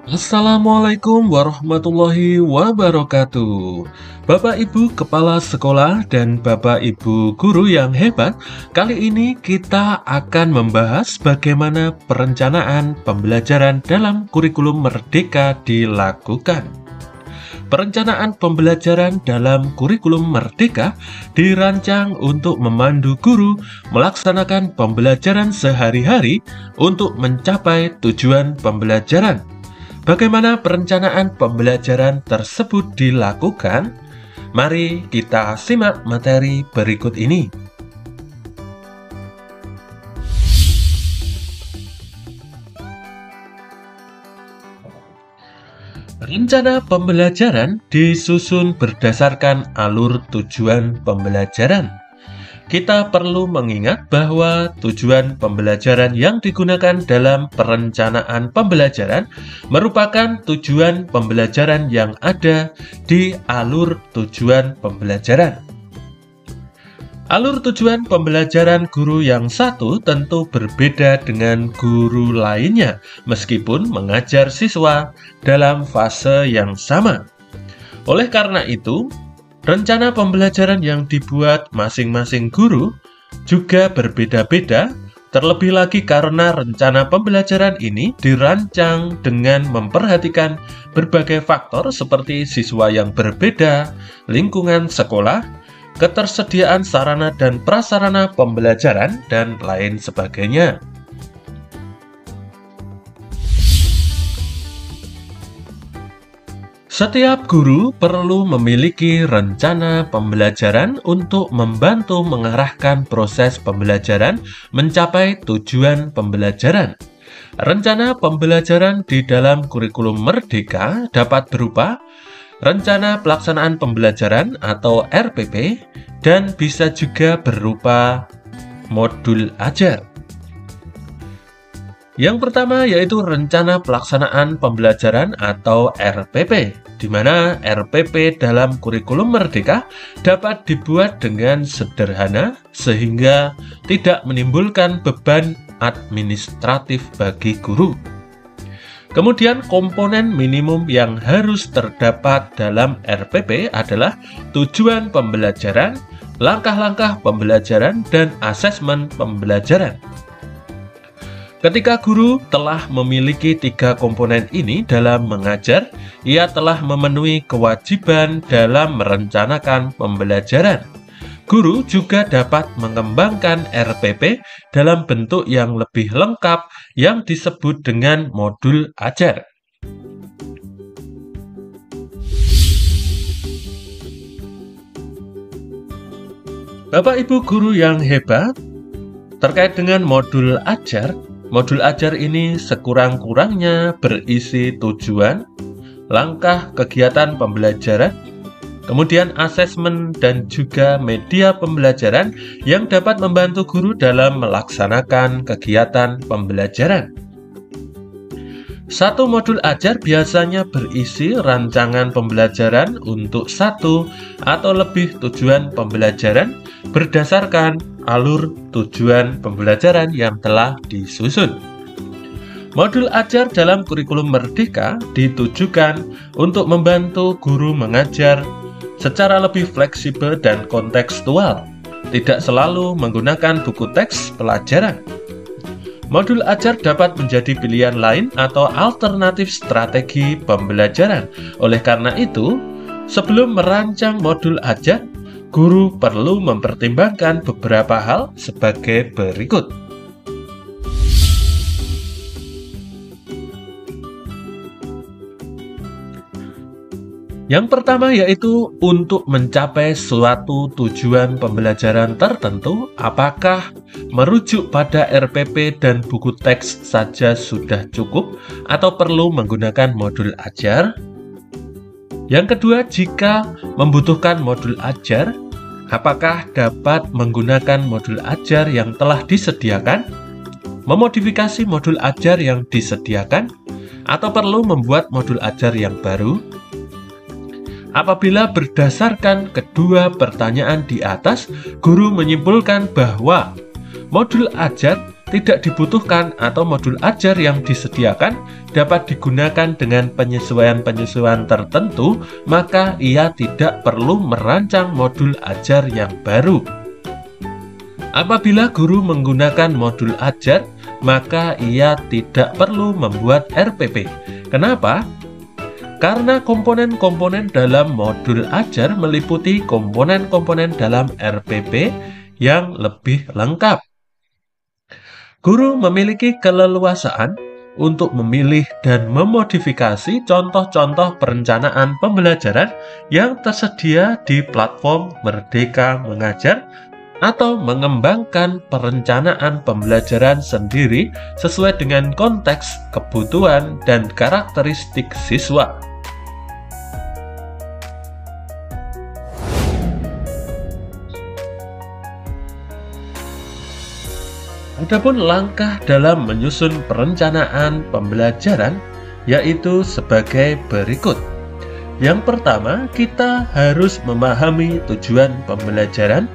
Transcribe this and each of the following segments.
Assalamualaikum warahmatullahi wabarakatuh. Bapak Ibu Kepala Sekolah dan Bapak Ibu Guru yang hebat, kali ini kita akan membahas bagaimana perencanaan pembelajaran dalam kurikulum Merdeka dilakukan. Perencanaan pembelajaran dalam kurikulum Merdeka dirancang untuk memandu guru melaksanakan pembelajaran sehari-hari untuk mencapai tujuan pembelajaran. Bagaimana perencanaan pembelajaran tersebut dilakukan? Mari kita simak materi berikut ini. Rencana pembelajaran disusun berdasarkan alur tujuan pembelajaran. Kita perlu mengingat bahwa tujuan pembelajaran yang digunakan dalam perencanaan pembelajaran merupakan tujuan pembelajaran yang ada di alur tujuan pembelajaran. Alur tujuan pembelajaran guru yang satu tentu berbeda dengan guru lainnya, meskipun mengajar siswa dalam fase yang sama. Oleh karena itu, rencana pembelajaran yang dibuat masing-masing guru juga berbeda-beda, terlebih lagi karena rencana pembelajaran ini dirancang dengan memperhatikan berbagai faktor seperti siswa yang berbeda, lingkungan sekolah, ketersediaan sarana dan prasarana pembelajaran, dan lain sebagainya. Setiap guru perlu memiliki rencana pembelajaran untuk membantu mengarahkan proses pembelajaran mencapai tujuan pembelajaran. Rencana pembelajaran di dalam kurikulum Merdeka dapat berupa rencana pelaksanaan pembelajaran atau RPP dan bisa juga berupa modul ajar. Yang pertama yaitu rencana pelaksanaan pembelajaran atau RPP, di mana RPP dalam kurikulum Merdeka dapat dibuat dengan sederhana sehingga tidak menimbulkan beban administratif bagi guru. Kemudian komponen minimum yang harus terdapat dalam RPP adalah tujuan pembelajaran, langkah-langkah pembelajaran, dan asesmen pembelajaran. Ketika guru telah memiliki 3 komponen ini dalam mengajar, ia telah memenuhi kewajiban dalam merencanakan pembelajaran. Guru juga dapat mengembangkan RPP dalam bentuk yang lebih lengkap yang disebut dengan modul ajar. Bapak Ibu guru yang hebat, terkait dengan modul ajar ini sekurang-kurangnya berisi tujuan, langkah kegiatan pembelajaran, kemudian asesmen dan juga media pembelajaran yang dapat membantu guru dalam melaksanakan kegiatan pembelajaran. Satu modul ajar biasanya berisi rancangan pembelajaran untuk 1 atau lebih tujuan pembelajaran berdasarkan alur tujuan pembelajaran yang telah disusun. Modul ajar dalam kurikulum Merdeka ditujukan untuk membantu guru mengajar secara lebih fleksibel dan kontekstual, tidak selalu menggunakan buku teks pelajaran. Modul ajar dapat menjadi pilihan lain atau alternatif strategi pembelajaran. Oleh karena itu, sebelum merancang modul ajar, guru perlu mempertimbangkan beberapa hal sebagai berikut. Yang pertama yaitu untuk mencapai suatu tujuan pembelajaran tertentu, apakah merujuk pada RPP dan buku teks saja sudah cukup atau perlu menggunakan modul ajar? Yang kedua, jika membutuhkan modul ajar, apakah dapat menggunakan modul ajar yang telah disediakan, memodifikasi modul ajar yang disediakan, atau perlu membuat modul ajar yang baru? Apabila berdasarkan kedua pertanyaan di atas, guru menyimpulkan bahwa modul ajar tidak dibutuhkan atau modul ajar yang disediakan dapat digunakan dengan penyesuaian-penyesuaian tertentu, maka ia tidak perlu merancang modul ajar yang baru. Apabila guru menggunakan modul ajar, maka ia tidak perlu membuat RPP. Kenapa? Karena komponen-komponen dalam modul ajar meliputi komponen-komponen dalam RPP yang lebih lengkap. Guru memiliki keleluasaan untuk memilih dan memodifikasi contoh-contoh perencanaan pembelajaran yang tersedia di platform Merdeka Mengajar atau mengembangkan perencanaan pembelajaran sendiri sesuai dengan konteks, kebutuhan, dan karakteristik siswa. Adapun langkah dalam menyusun perencanaan pembelajaran yaitu sebagai berikut. Yang pertama, kita harus memahami tujuan pembelajaran,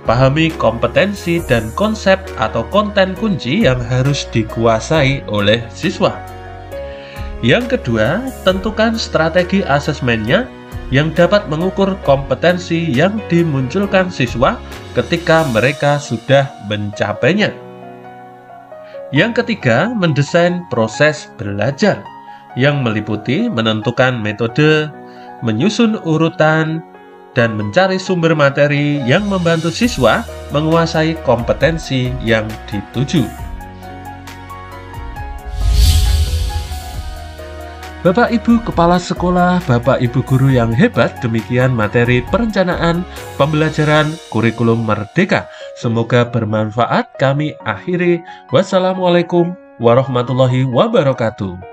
pahami kompetensi dan konsep atau konten kunci yang harus dikuasai oleh siswa. Yang kedua, tentukan strategi asesmennya yang dapat mengukur kompetensi yang dimunculkan siswa ketika mereka sudah mencapainya. Yang ketiga, mendesain proses belajar yang meliputi menentukan metode, menyusun urutan, dan mencari sumber materi yang membantu siswa menguasai kompetensi yang dituju. Bapak Ibu Kepala Sekolah, Bapak Ibu Guru yang hebat, demikian materi perencanaan pembelajaran kurikulum Merdeka. Semoga bermanfaat. Kami akhiri. Wassalamualaikum warahmatullahi wabarakatuh.